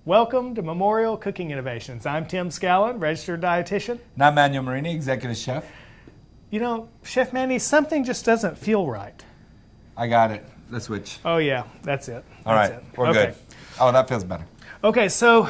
Welcome to Memorial Cooking Innovations. I'm Tim Scallon, registered dietitian. And I'm Manuel Marini, executive chef. You know, Chef Manny, something just doesn't feel right. I got it. Let's switch. Oh yeah, that's it. All right, we're good. Oh, that feels better. Okay, so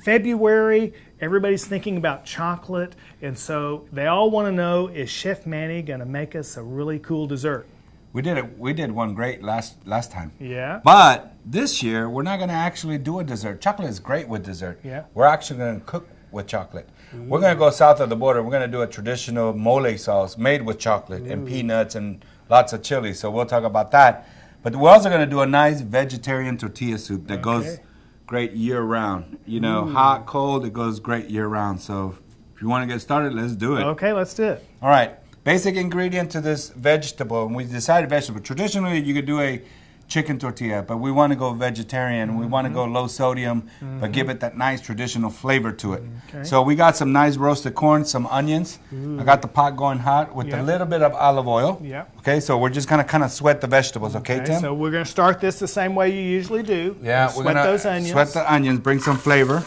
February, everybody's thinking about chocolate, and so they all want to know, is Chef Manny going to make us a really cool dessert? We did one great last time. Yeah. But this year, we're not going to actually do a dessert. Chocolate is great with dessert. Yeah. We're actually going to cook with chocolate. Ooh. We're going to go south of the border. We're going to do a traditional mole sauce made with chocolate and peanuts and lots of chili. So we'll talk about that. But we're also going to do a nice vegetarian tortilla soup that goes great year-round. You know, hot, cold, it goes great year-round. So if you want to get started, let's do it. Okay, let's do it. All right. Basic ingredient to this vegetable, and we decided vegetable. Traditionally, you could do a chicken tortilla, but we want to go vegetarian. We want to go low sodium, but give it that nice traditional flavor to it. Okay. So we got some nice roasted corn, some onions. I got the pot going hot with a little bit of olive oil. Yeah. Okay, so we're just going to kind of sweat the vegetables, okay, Tim? So we're going to start this the same way you usually do. Yeah, we're going to those onions. Sweat the onions, bring some flavor.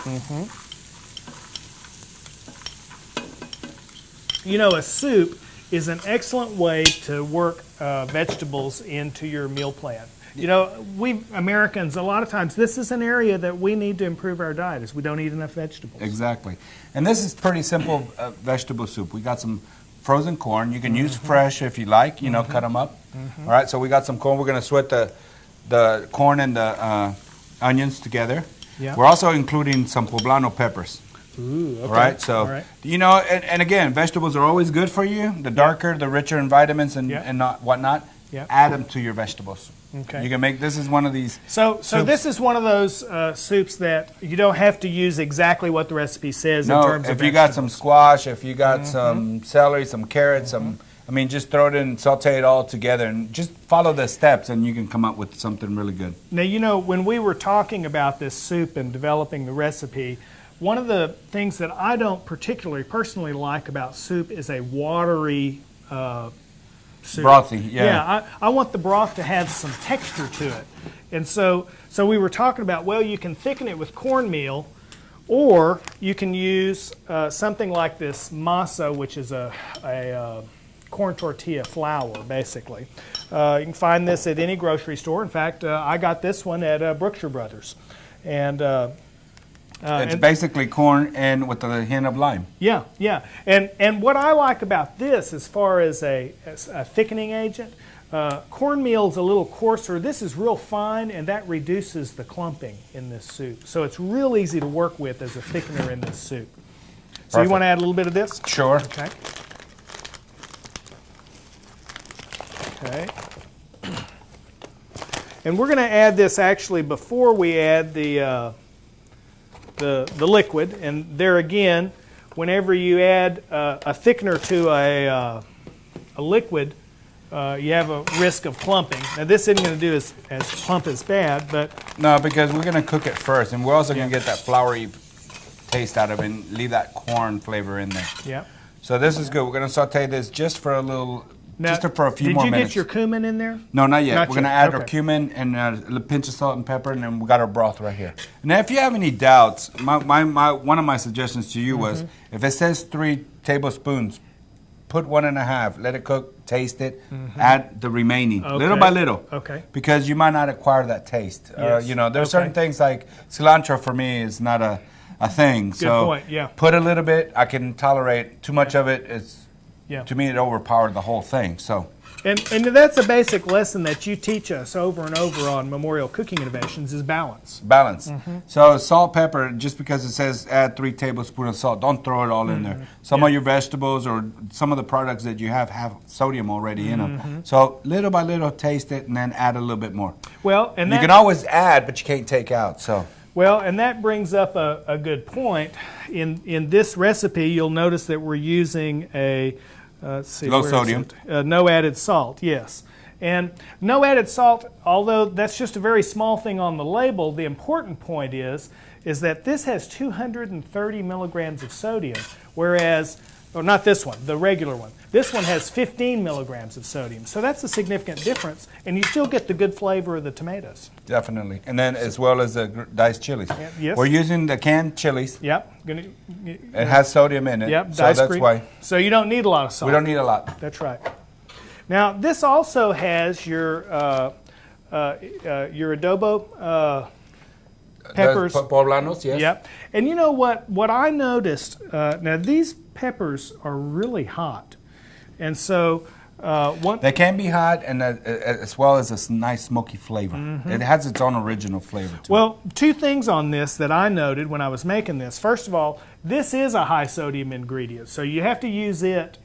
You know, a soup is an excellent way to work vegetables into your meal plan. You know, we Americans, a lot of times, this is an area that we need to improve our diet, is we don't eat enough vegetables. Exactly. And this is pretty simple vegetable soup. We got some frozen corn. You can use fresh if you like, you know, cut them up. All right, so we got some corn. We're going to sweat the corn and the onions together. Yeah. We're also including some poblano peppers. Ooh, okay. Right, so you know, and again, vegetables are always good for you. The darker, the richer in vitamins and whatnot. Add them to your vegetables. Okay, you can make this is one of these. So this is one of those soups that you don't have to use exactly what the recipe says in terms of if you got some squash, if you got some celery, some carrots, I mean, just throw it in, saute it all together, and just follow the steps, and you can come up with something really good. Now, you know, when we were talking about this soup and developing the recipe, one of the things that I don't particularly personally like about soup is a watery soup. Brothy, yeah. I want the broth to have some texture to it. And so we were talking about, well, you can thicken it with cornmeal, or you can use something like this masa, which is a corn tortilla flour, basically. You can find this at any grocery store. In fact, I got this one at Brookshire Brothers. And it's basically corn and with a hint of lime. Yeah, yeah. And what I like about this, as far as a thickening agent, cornmeal is a little coarser. This is real fine, and that reduces the clumping in this soup. So it's real easy to work with as a thickener in this soup. So you want to add a little bit of this? Sure. Okay. Okay. And we're going to add this actually before we add the liquid, and there again, whenever you add a thickener to a liquid, you have a risk of clumping. Now this isn't going to do as clump as bad, but no, because we're going to cook it first, and we're also going to get that floury taste out of it and leave that corn flavor in there. Yeah. So this is good. We're going to saute this just for a little. Now, for a few more minutes. Did you get your cumin in there? No, not yet. We're going to add our cumin and a pinch of salt and pepper, and then we got our broth right here. Now, if you have any doubts, one of my suggestions to you was, if it says 3 tablespoons, put 1.5, let it cook, taste it, add the remaining, little by little. Okay. Because you might not acquire that taste. Yes. You know, there are certain things like cilantro for me is not a thing. Good point, yeah. Put a little bit. I can tolerate too much of it. To me, it overpowered the whole thing. So, and that's a basic lesson that you teach us over and over on Memorial Cooking Innovations is balance. Balance. So salt, pepper, just because it says add 3 tablespoons of salt, don't throw it all in there. Some of your vegetables or some of the products that you have sodium already in them. So little by little, taste it and then add a little bit more. Well, and you can always add, but you can't take out. So. Well, and that brings up a good point. In this recipe, you'll notice that we're using a let's see, low sodium. No added salt, yes. And no added salt, although that's just a very small thing on the label, the important point is that this has 230 milligrams of sodium, whereas or not this one, the regular one. This one has 15 milligrams of sodium. So that's a significant difference, and you still get the good flavor of the tomatoes. Definitely. And then as well as the diced chilies. Yeah, yes. We're using the canned chilies. Yep. It has sodium in it. Yep, so diced that's green. why. So you don't need a lot of salt. We don't need a lot. That's right. Now, this also has your adobo peppers. Poblanos, yes. Yep. And you know what I noticed, now these peppers are really hot. And so they can be hot and as well as a nice smoky flavor. It has its own original flavor too. Well, two things on this that I noted when I was making this. First of all, this is a high sodium ingredient, so you have to use it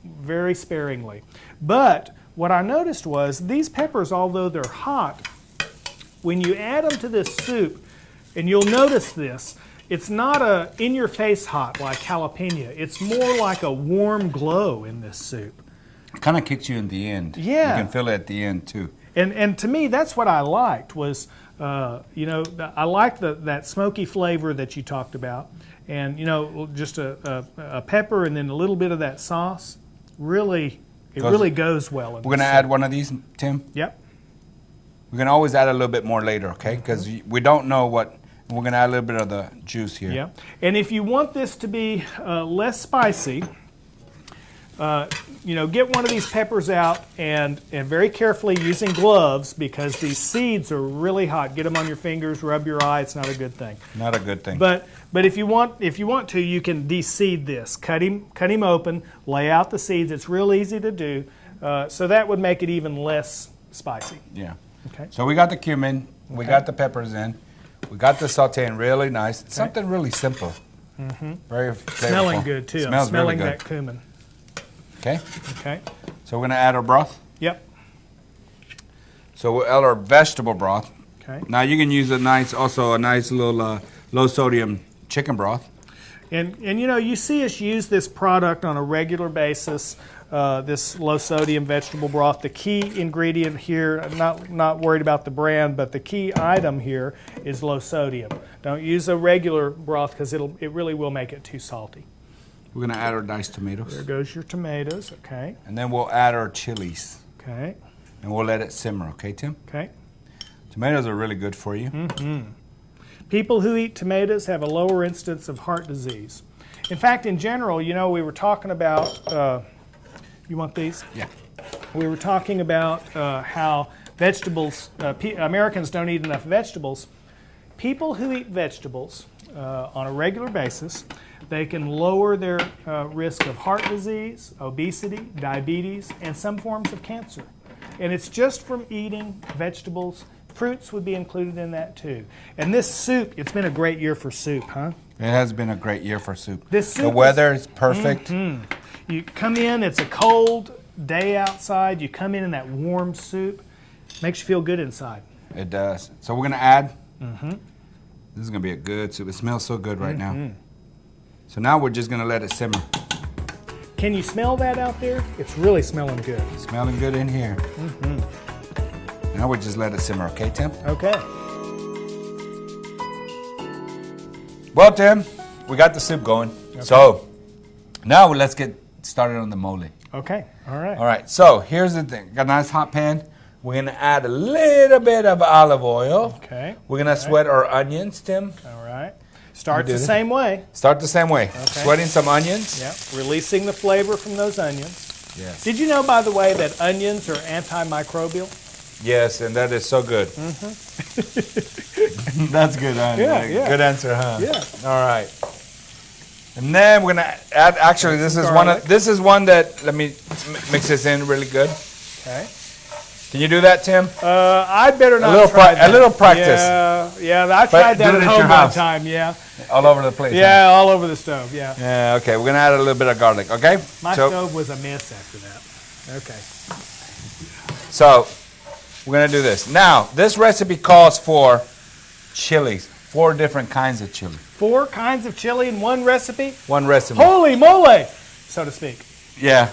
very sparingly. But what I noticed was these peppers, although they're hot, when you add them to this soup, and you'll notice this, it's not a in-your-face hot like jalapeno. It's more like a warm glow in this soup. It kind of kicks you in the end. Yeah. You can feel it at the end too. And to me, that's what I liked was, I liked that smoky flavor that you talked about. And, just a pepper and then a little bit of that sauce, really goes well. We're going to add one of these, Tim? Yep. We're going to always add a little bit more later, okay? Because we don't know what... We're going to add a little bit of the juice here. Yeah. And if you want this to be less spicy, get one of these peppers out and very carefully using gloves because these seeds are really hot. Get them on your fingers, rub your eye. It's not a good thing. Not a good thing. But if you want to, you can de-seed this. Cut him open, lay out the seeds. It's real easy to do. So that would make it even less spicy. Yeah. Okay. So we got the cumin. We got the peppers in. We got the sauteing really nice. It's something really simple. Very flavorful. Smelling good too. Smells smelling really good. that cumin. Okay. Okay. So we're going to add our broth. Yep. So we'll add our vegetable broth. Okay. Now you can use a nice little low sodium chicken broth. And you see us use this product on a regular basis. This low sodium vegetable broth. The key ingredient here, I'm not worried about the brand, but the key item here is low sodium. Don't use a regular broth because it really will make it too salty. We're going to add our diced tomatoes. There goes your tomatoes, okay. And then we'll add our chilies. Okay. And we'll let it simmer, okay, Tim? Okay. Tomatoes are really good for you. People who eat tomatoes have a lower incidence of heart disease. In fact, in general, we were talking about... you want these? Yeah. We were talking about how vegetables, Americans don't eat enough vegetables. People who eat vegetables on a regular basis, they can lower their risk of heart disease, obesity, diabetes, and some forms of cancer. And it's just from eating vegetables. Fruits would be included in that too. And this soup, it's been a great year for soup, huh? It has been a great year for soup. This soup the weather is perfect. You come in, it's a cold day outside. You come in that warm soup. Makes you feel good inside. It does. So we're going to add. This is going to be a good soup. It smells so good right now. So now we're just going to let it simmer. Can you smell that out there? It's really smelling good. Smelling good in here. Now we just let it simmer, okay, Tim? Okay. Well, Tim, we got the soup going. Okay. So now let's get started on the mole. Okay. All right. All right. So here's the thing. Got a nice hot pan. We're going to add a little bit of olive oil. Okay. We're going to sweat our onions, Tim. All right. Start the same way. Start the same way. Okay. Sweating some onions. Yep. Releasing the flavor from those onions. Yes. Did you know, by the way, that onions are antimicrobial? Yes, and that is so good. That's good, huh? Yeah. Good answer, huh? Yeah. All right. And then we're gonna add. Actually, this is one that. Let me mix this in really good. Okay. Can you do that, Tim? I'd better not try that. A little practice. Yeah. I tried that at home one time. Yeah. All over the place. Yeah, all over the stove. Yeah. Yeah. Okay. We're gonna add a little bit of garlic. Okay. My stove was a mess after that. Okay. So we're gonna do this now. This recipe calls for chilies. 4 different kinds of chili. 4 kinds of chili in one recipe? One recipe. Holy moly, so to speak. Yeah.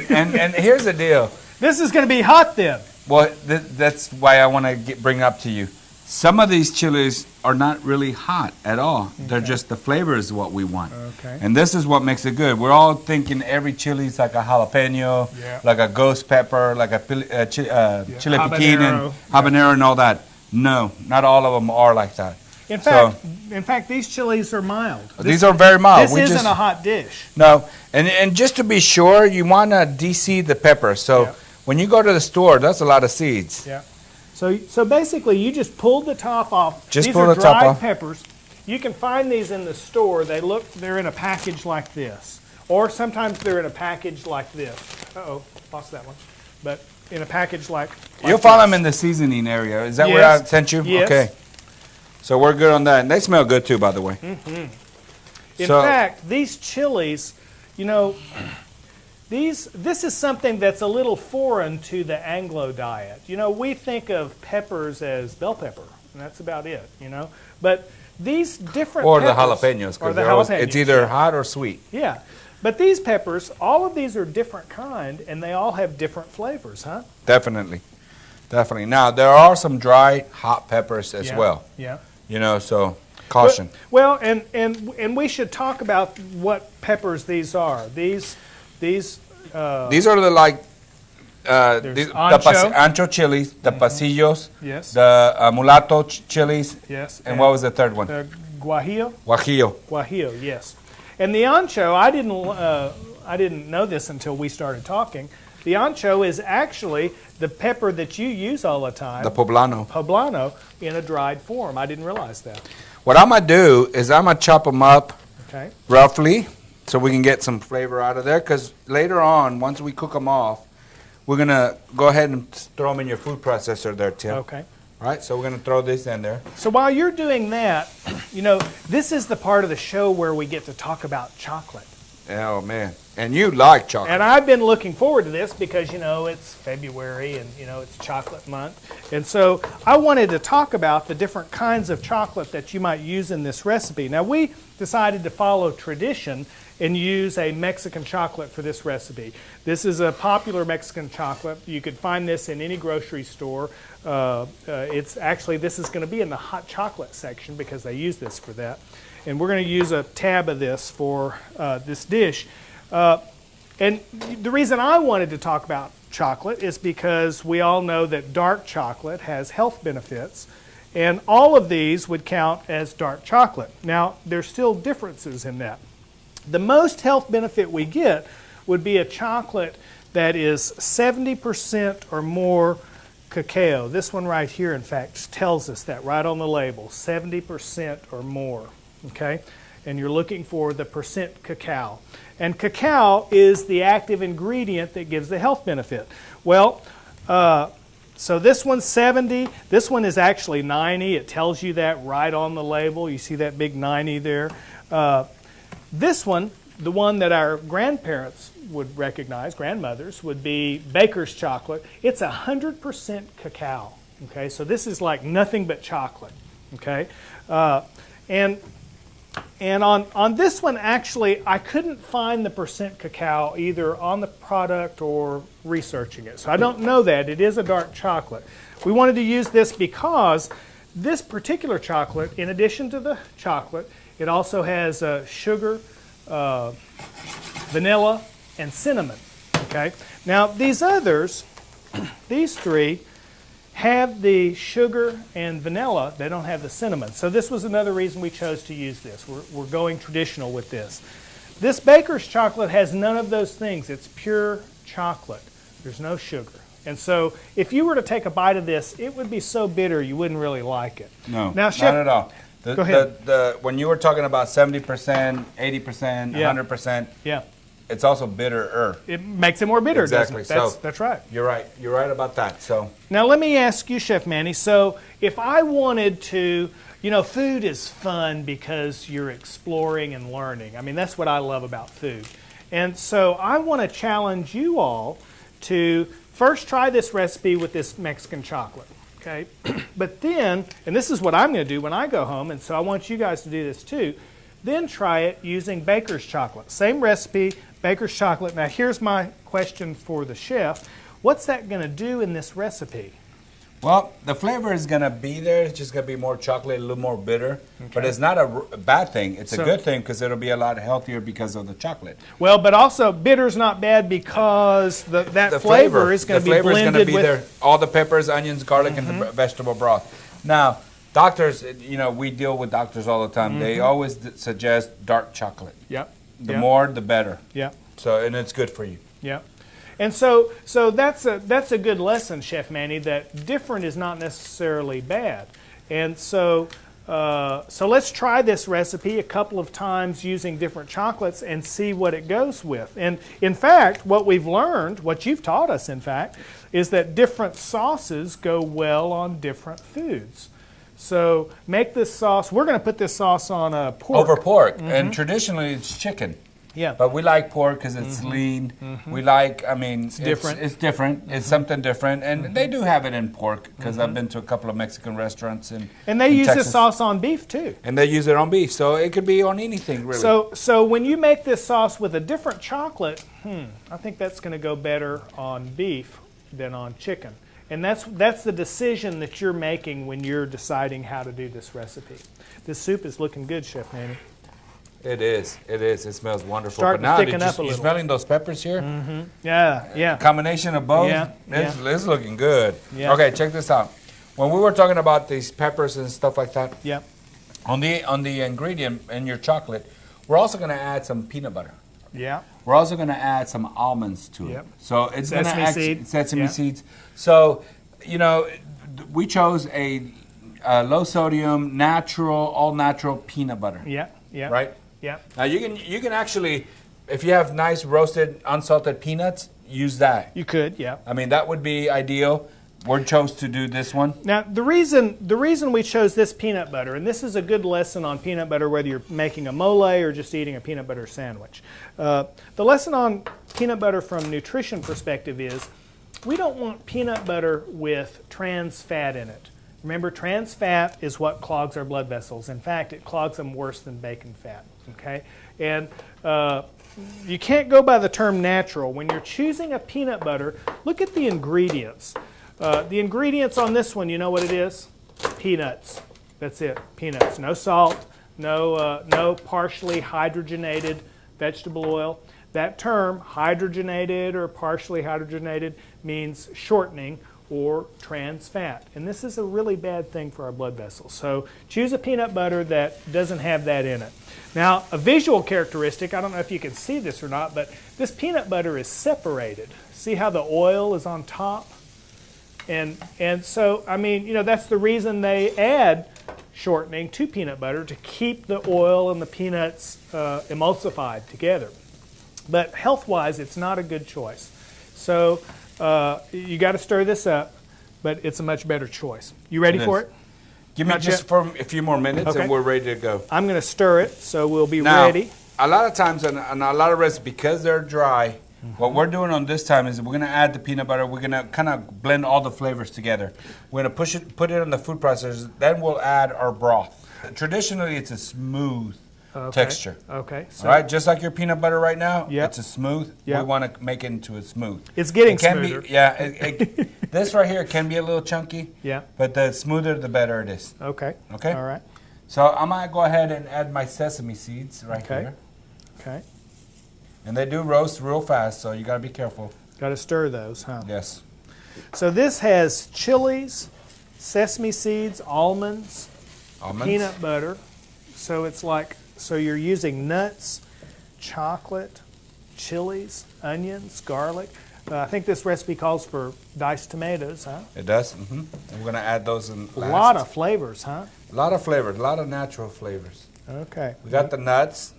and here's the deal. This is going to be hot then. Well, that's why I want to bring up to you. Some of these chilies are not really hot at all. They're just the flavor is what we want. Okay. And this is what makes it good. We're all thinking every chili is like a jalapeno, like a ghost pepper, like a chile piquin and habanero and all that. No, not all of them are like that. In fact, these chilies are mild. These are very mild. This isn't a hot dish. No, and just to be sure, you want to de-seed the pepper. So when you go to the store, that's a lot of seeds. Yeah. So basically, you just pulled the top off. Just these pull are the top dried off. peppers. You can find these in the store. They're in a package like this, or sometimes they're in a package like this. Uh-oh, lost that one. But in a package like You'll find them in the seasoning area. Is that where I sent you? Yes. Okay. So we're good on that. And they smell good too, by the way. In fact, these chilies, you know, this is something that's a little foreign to the Anglo diet. You know, we think of peppers as bell pepper, and that's about it, you know. But these different or peppers, the jalapenos, because it's either hot or sweet. Yeah. But these peppers, all of these are different kind, and they all have different flavors, huh? Definitely. Definitely. Now, there are some dry hot peppers as well. Yeah. You know, so caution. Well, and we should talk about what peppers these are. These are the ancho chilies, the pasillos, the mulatto chilies, and what was the third one? Guajillo. Guajillo, yes. And the ancho, I didn't know this until we started talking. The ancho is actually the pepper that you use all the time. The poblano. Poblano in a dried form. I didn't realize that. What I'm going to do is I'm going to chop them up roughly so we can get some flavor out of there, because later on, once we cook them off, we're going to go ahead and throw them in your food processor there, Tim. Okay. All right, so we're going to throw this in there. So while you're doing that, you know, this is the part of the show where we get to talk about chocolate. Oh, man. And you like chocolate. And I've been looking forward to this because, you know, it's February and, you know, it's chocolate month. And so I wanted to talk about the different kinds of chocolate that you might use in this recipe. Now, we decided to follow tradition and use a Mexican chocolate for this recipe. This is a popular Mexican chocolate. You could find this in any grocery store. It's actually, this is going to be in the hot chocolate section because they use this for that. And we're going to use a tab of this for this dish. And the reason I wanted to talk about chocolate is because we all know that dark chocolate has health benefits, and all of these would count as dark chocolate. Now, there's still differences in that. The most health benefit we get would be a chocolate that is 70% or more cacao. This one right here, in fact, tells us that right on the label, 70% or more. Okay? And you're looking for the percent cacao. And cacao is the active ingredient that gives the health benefit. Well, so this one's 70. This one is actually 90. It tells you that right on the label. You see that big 90 there. This one, the one that our grandparents would recognize, grandmothers, would be Baker's chocolate. It's 100% cacao. Okay, so this is like nothing but chocolate. Okay, and on this one, actually, I couldn't find the percent cacao either on the product or researching it. So I don't know that. It is a dark chocolate. We wanted to use this because this particular chocolate, in addition to the chocolate, it also has sugar, vanilla, and cinnamon. Okay. Now, these others, these three, have the sugar and vanilla. They don't have the cinnamon. So this was another reason we chose to use this. We're going traditional with this. This Baker's chocolate has none of those things. It's pure chocolate. There's no sugar. And so if you were to take a bite of this, it would be so bitter you wouldn't really like it. No, now, Chef, not at all. Go ahead. When you were talking about 70%, 80%, 100%, it's also bitterer. It makes it more bitter, exactly. Doesn't it? That's right. You're right. You're right about that. So now let me ask you, Chef Manny. So if I wanted to, you know, food is fun because you're exploring and learning. I mean, that's what I love about food. And so I want to challenge you all to first try this recipe with this Mexican chocolate. Okay, but then, and this is what I'm going to do when I go home, and so I want you guys to do this too, then try it using Baker's chocolate. Same recipe, Baker's chocolate. Now here's my question for the chef. What's that going to do in this recipe? Well, the flavor is going to be there. It's just going to be more chocolate, a little more bitter. Okay. But it's not a bad thing. It's a good thing because it'll be a lot healthier because of the chocolate. Well, but also bitter's not bad because the flavor is going to be blended with... The flavor is going to be there. All the peppers, onions, garlic, and the vegetable broth. Now, doctors, you know, we deal with doctors all the time. They always suggest dark chocolate. Yep. The more, the better. Yep. So, and it's good for you. Yep. And so that's a good lesson, Chef Manny, that different is not necessarily bad. And so let's try this recipe a couple of times using different chocolates and see what it goes with. And in fact, what we've learned, what you've taught us, in fact, is that different sauces go well on different foods. So make this sauce. We're going to put this sauce on pork. Over pork, and traditionally it's chicken. Yeah. But we like pork because it's lean. We like, I mean, it's different. It's different. It's something different. And they do have it in pork because I've been to a couple of Mexican restaurants in And they use Texas. this sauce on beef too. And they use it on beef. So it could be on anything, really. So when you make this sauce with a different chocolate, I think that's going to go better on beef than on chicken. And that's the decision that you're making when you're deciding how to do this recipe. This soup is looking good, Chef Manny. It is. It is. It smells wonderful. Starting but now, to thicken up a you little. smelling those peppers here? Yeah. Combination of both? Yeah, It's looking good. Yeah. Okay, check this out. When we were talking about these peppers and stuff like that, Yeah. on the ingredient in your chocolate, we're also going to add some peanut butter. Yeah. We're also going to add some almonds to it. Yep. So it's going to Sesame add seed. sesame Yeah. seeds. So, you know, we chose a low sodium, natural, all natural peanut butter. Yeah. Yeah. Right? Yeah. Now you can actually, if you have nice roasted unsalted peanuts, use that. You could, yeah. I mean, that would be ideal. We chose to do this one. Now, the reason we chose this peanut butter, and this is a good lesson on peanut butter, whether you're making a mole or just eating a peanut butter sandwich. The lesson on peanut butter from nutrition perspective is we don't want peanut butter with trans fat in it. Remember, trans fat is what clogs our blood vessels. In fact, it clogs them worse than bacon fat. Okay, and you can't go by the term natural. When you're choosing a peanut butter, look at the ingredients. The ingredients on this one, you know what it is? Peanuts. That's it, peanuts. No salt, no partially hydrogenated vegetable oil. That term, hydrogenated or partially hydrogenated, means shortening or trans fat. And this is a really bad thing for our blood vessels. So choose a peanut butter that doesn't have that in it. Now, a visual characteristic, I don't know if you can see this or not, but this peanut butter is separated. See how the oil is on top? And so, I mean, you know, that's the reason they add shortening to peanut butter, to keep the oil and the peanuts emulsified together. But health-wise, it's not a good choice. So you got to stir this up, but it's a much better choice. You ready for it? Give me just for a few more minutes and we're ready to go. I'm going to stir it, so we'll be now, ready. A lot of times on a lot of recipes, because they're dry, what we're doing on this time is we're going to add the peanut butter. We're going to kind of blend all the flavors together. We're going to put it in the food processor. Then we'll add our broth. Traditionally, it's a smooth texture. Okay. So, all right, just like your peanut butter right now, Yep. it's a smooth. Yep. We want to make it into a smooth. It's getting it can smoother. Be, yeah. This right here can be a little chunky. Yeah. But the smoother, the better it is. Okay. Okay. All right. So I'm going to go ahead and add my sesame seeds right here. Okay. And they do roast real fast, so you got to be careful. Got to stir those, huh? Yes. So this has chilies, sesame seeds, almonds, peanut butter. So it's like, so you're using nuts, chocolate, chilies, onions, garlic. I think this recipe calls for diced tomatoes, huh? It does. Mm-hmm. We're going to add those in last. A lot of flavors, huh? A lot of flavors, a lot of natural flavors. Okay. We got the nuts.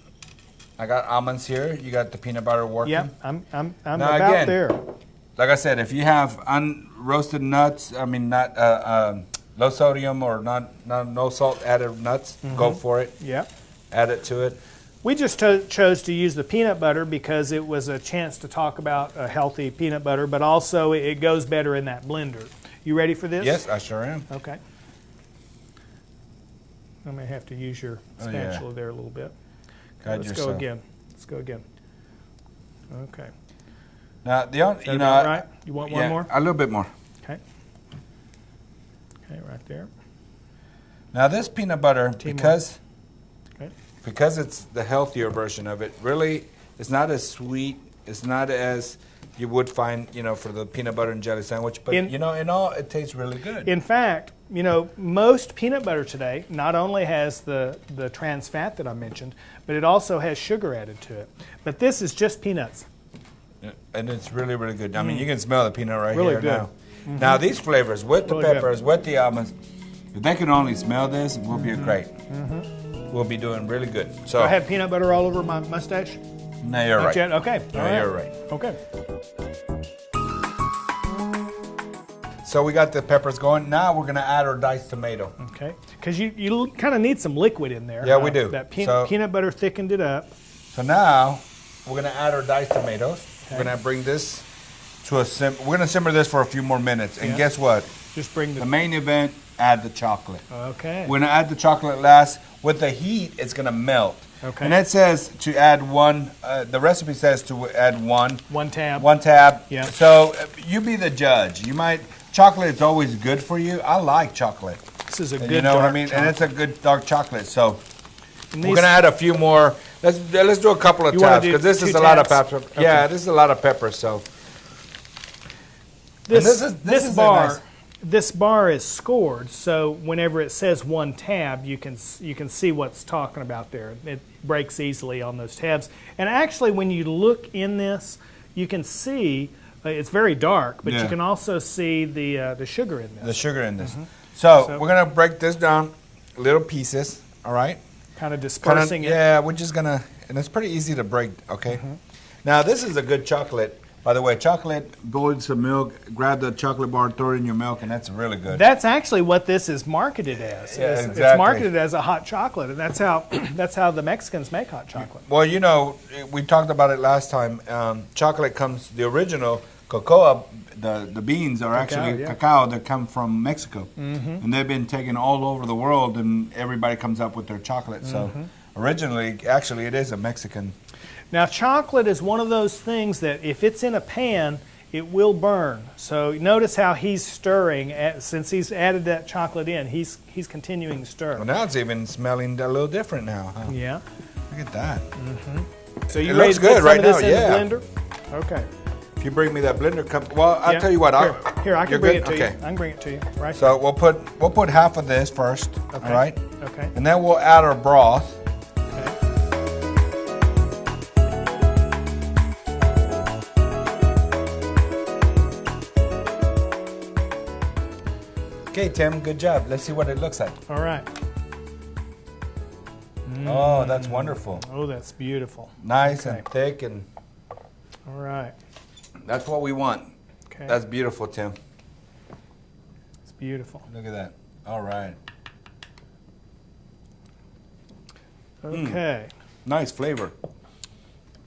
I got almonds here. You got the peanut butter working. Yep, I'm now, about again, there. Like I said, if you have unroasted nuts, I mean not low sodium or no salt added nuts, go for it. Yep. Add it to it. We just chose to use the peanut butter because it was a chance to talk about a healthy peanut butter, but also it goes better in that blender. You ready for this? Yes, I sure am. Okay. I may have to use your spatula there a little bit. Let's go again. Let's go again. Okay. Now the only, Is that about right? You want one more? A little bit more. Okay. right there. Now this peanut butter, because Okay. it's the healthier version of it, really, it's not as sweet. It's not as you would find, for the peanut butter and jelly sandwich. But, in all, it tastes really good. In fact, most peanut butter today not only has the trans fat that I mentioned, but it also has sugar added to it. But this is just peanuts. And it's really, really good. I mean, you can smell the peanut right Really here good. now. Now, these flavors, with the Really peppers, with the almonds, if they can only smell this, we'll be great. We'll be doing really good. So Do I have peanut butter all over my mustache? No, you're Not right. yet? Okay. No, All right. you're right. Okay. So we got the peppers going. Now we're going to add our diced tomato. Okay. Because you kind of need some liquid in there. Yeah, we do. That So- peanut butter thickened it up. So now we're going to add our diced tomatoes. We're going to bring this to a we're going to simmer this for a few more minutes. And Yeah. guess what? Just bring The main event, add the chocolate. Okay. We're going to add the chocolate last. With the heat, it's going to melt. Okay. And it says to add one, the recipe says to add one. One tab. One tab. Yeah. So you be the judge. Chocolate is always good for you. I like chocolate. This is a good You know what I dark mean? chocolate. And it's a good dark chocolate. So And we're these- going to add a few more. Let's do a couple of You wanna tabs do because this is 2 a lot of tabs? pepper. Okay. Yeah, this is a lot of pepper. So This, this is a bar, nice- this bar is scored, so whenever it says one tab, you can see what's talking about there. It breaks easily on those tabs. And actually, when you look in this, you can see it's very dark, but Yeah. you can also see the sugar in the this. sugar in this. So So- we're going to break this down little pieces. All right. Kind of dispersing it. Yeah, we're just going to, and it's pretty easy to break. Okay. Now this is a good chocolate. By the way, chocolate, boil some milk, grab the chocolate bar, throw it in your milk, and that's really good. That's actually what this is marketed as. Yeah, It's exactly. marketed as a hot chocolate, and that's how the Mexicans make hot chocolate. Well, we talked about it last time. Chocolate comes, the original cocoa, the beans are actually yeah. cacao that come from Mexico. And they've been taken all over the world, and everybody comes up with their chocolate. So originally, actually, it is a Mexican. Now, chocolate is one of those things that if it's in a pan, it will burn. So notice how he's stirring. Since he's added that chocolate in, he's continuing to stir. Well, now it's even smelling a little different now. Huh? Yeah. Look at that. So you It ready looks to put good some right of this now, in yeah. the blender? Okay. If you bring me that blender cup, well, I'll Yeah. tell you what. Here, I you're can bring good? it to Okay. you. I can bring it to you. Right. So we'll put half of this first. Okay. All right. Okay. And then we'll add our broth. Okay. Okay, Tim, good job. Let's see what it looks like. All right. Oh, that's wonderful. Oh, that's beautiful. Nice Okay. and thick, and All right. that's what we want. Okay. That's beautiful, Tim. It's beautiful. Look at that. All right. Okay. Nice flavor.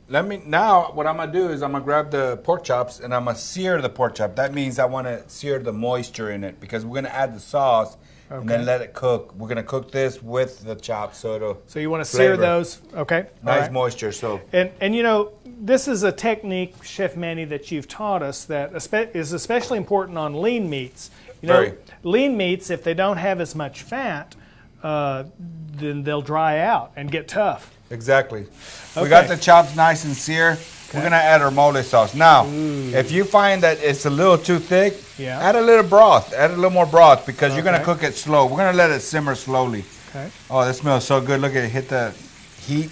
Now what I'm gonna do is I'm gonna grab the pork chops and I'm gonna sear the pork chop. That means I wanna sear the moisture in it because we're gonna add the sauce and then Okay. let it cook. We're gonna cook this with the chops so it'll So you want to sear flavor. those? Okay. All nice right. moisture. So And this is a technique, Chef Manny, that you've taught us that is especially important on lean meats. Very. Lean meats, if they don't have as much fat, then they'll dry out and get tough. exactly. We Okay. got the chops nice and seared. We're gonna add our mole sauce. Now, if you find that it's a little too thick, Yeah. add a little broth. Add a little more broth because you're gonna Okay. cook it slow. We're gonna let it simmer slowly. Okay. Oh, this smells so good. Look at it hit the heat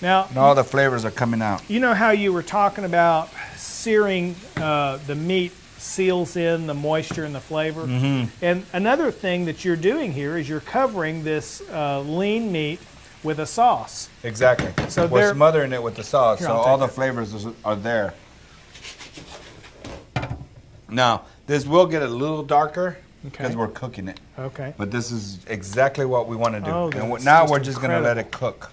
Now, and all the flavors are coming out. you know how you were talking about searing the meat seals in the moisture and the flavor? Mm-hmm. And another thing that you're doing here is you're covering this lean meat with a sauce. Exactly. So we're they're- smothering it with the sauce, Here, so I'll all take the flavors are there. Now, this will get a little darker because Okay. we're cooking it. Okay. But this is exactly what we want to do. Oh, and that's now just we're just going to let incredible. it cook.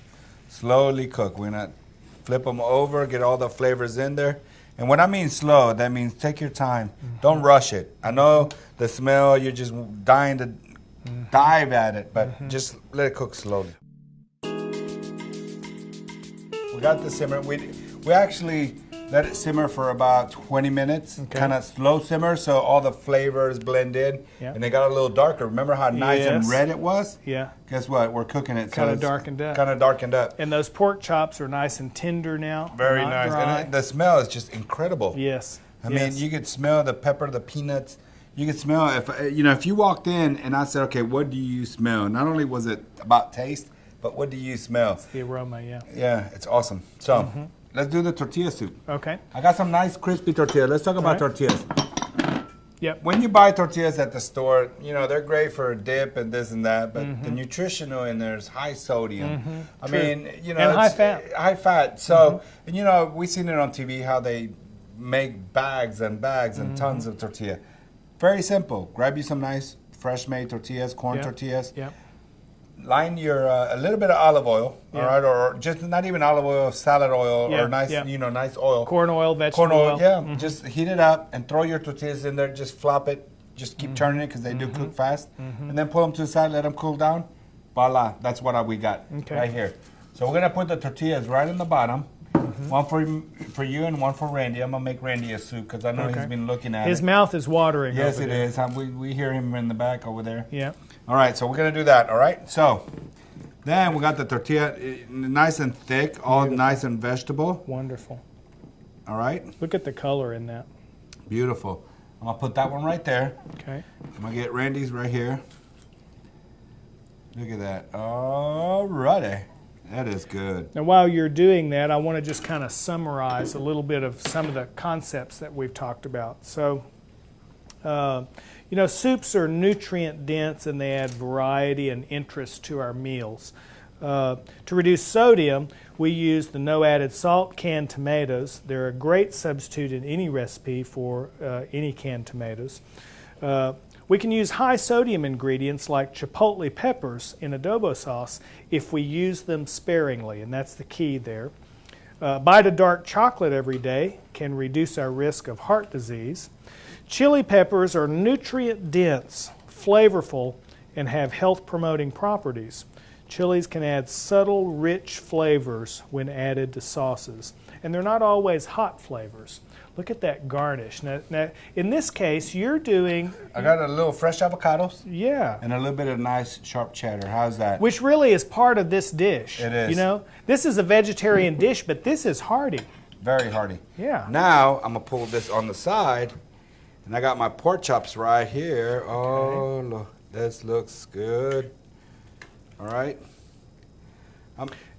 Slowly cook. We're going to flip them over, get all the flavors in there. And when I mean slow, that means take your time. Mm-hmm. Don't rush it. I know the smell, you're just dying to dive at it, but Mm-hmm. just let it cook slowly. We got the simmer. We actually Let it simmer for about 20 minutes. Okay. Kind of slow simmer so all the flavors blend in. Yeah. And they got a little darker. Remember how nice and Yes. red it was? Yeah. Guess what? We're cooking it. Kinda darkened up. Kind of darkened up. And those pork chops are nice and tender now. Very not nice. dry. And the smell is just incredible. Yes. I mean, you could smell the pepper, the peanuts. You could smell if you walked in and I said, okay, what do you smell? Not only was it about taste, but what do you smell? the aroma, yeah. Yeah, it's awesome. So let's do the tortilla soup. Okay. I got some nice crispy tortillas. Let's talk about All right. tortillas. Yep. When you buy tortillas at the store, they're great for a dip and this and that, but the nutritional in there is high sodium. I mean, And high it's fat. high fat. So, and we've seen it on TV how they make bags and bags and tons of tortilla. Very simple. Grab you some nice fresh made tortillas, corn Yep. tortillas. Yep. Line your a little bit of olive oil, Yeah. all right, or just not even olive oil, salad oil, Yeah, or nice, yeah. nice oil. Corn oil, vegetable Corn oil, oil. yeah. Just heat it up and throw your tortillas in there. Just flop it. Just keep turning it because they do cook fast. And then pull them to the side, let them cool down. Voila, that's what we got Okay. right here. So we're gonna put the tortillas right in the bottom. One for you and one for Randy. I'm gonna make Randy a soup because I know Okay. he's been looking at His it. mouth is watering. Yes, over it there. is. We hear him in the back over there. Yeah. All right, so we're gonna do that. All right, so then we got the tortilla nice and thick, all nice and vegetable. Wonderful. All right, Look at the color in that. beautiful. I'm gonna put that one right there. Okay. I'm gonna get Randy's right here. Look at that. All righty, that is good. Now, while you're doing that, I want to just kind of summarize a little bit of some of the concepts that we've talked about. So, soups are nutrient dense and they add variety and interest to our meals. To reduce sodium, we use the no added salt canned tomatoes. They're a great substitute in any recipe for any canned tomatoes. We can use high sodium ingredients like chipotle peppers in adobo sauce if we use them sparingly, and that's the key there. A bite of dark chocolate every day can reduce our risk of heart disease. Chili peppers are nutrient dense, flavorful, and have health promoting properties. Chilies can add subtle, rich flavors when added to sauces, and they're not always hot flavors. Look at that garnish. Now, in this case, you're doing... I got a little fresh avocados Yeah. and a little bit of nice sharp cheddar. How's that? Which really is part of this dish. It is. This is a vegetarian dish, but this is hearty. Very hearty. Yeah. Now I'm gonna pull this on the side, and I got my pork chops right here. Oh, look, this looks good. All right.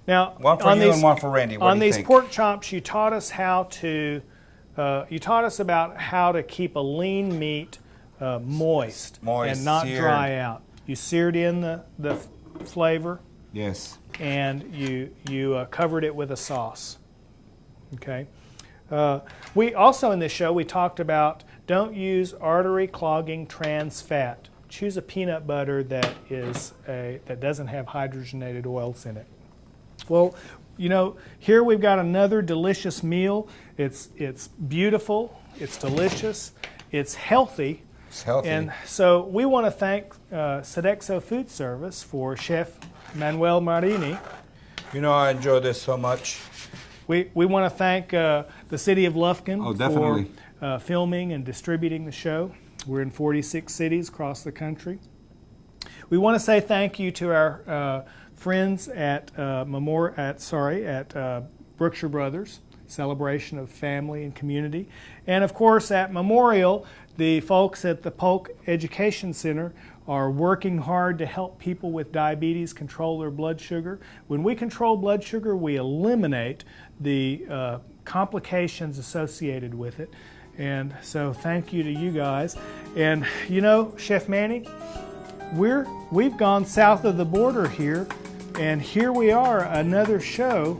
Now, One for you and one for Randy. What on do you these think? pork chops, you taught us you taught us about how to keep a lean meat moist and not seared. dry out. You seared in the flavor, Yes. and you covered it with a sauce. Okay. We also in this show we talked about don't use artery clogging trans fat. Choose a peanut butter that doesn't have hydrogenated oils in it. Well, here we've got another delicious meal. It's beautiful, it's delicious, it's healthy. It's healthy. And so we want to thank Sodexo Food Service for Chef Manuel Marini. I enjoy this so much. We want to thank the city of Lufkin Oh, definitely. for filming and distributing the show. We're in 46 cities across the country. We want to say thank you to our friends at Brookshire Brothers, celebration of family and community. And of course at Memorial, the folks at the Polk Education Center are working hard to help people with diabetes control their blood sugar. When we control blood sugar, we eliminate the complications associated with it. And so thank you to you guys. And Chef Manny, we've gone south of the border here, and here we are, another show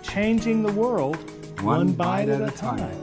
changing the world one bite at a time.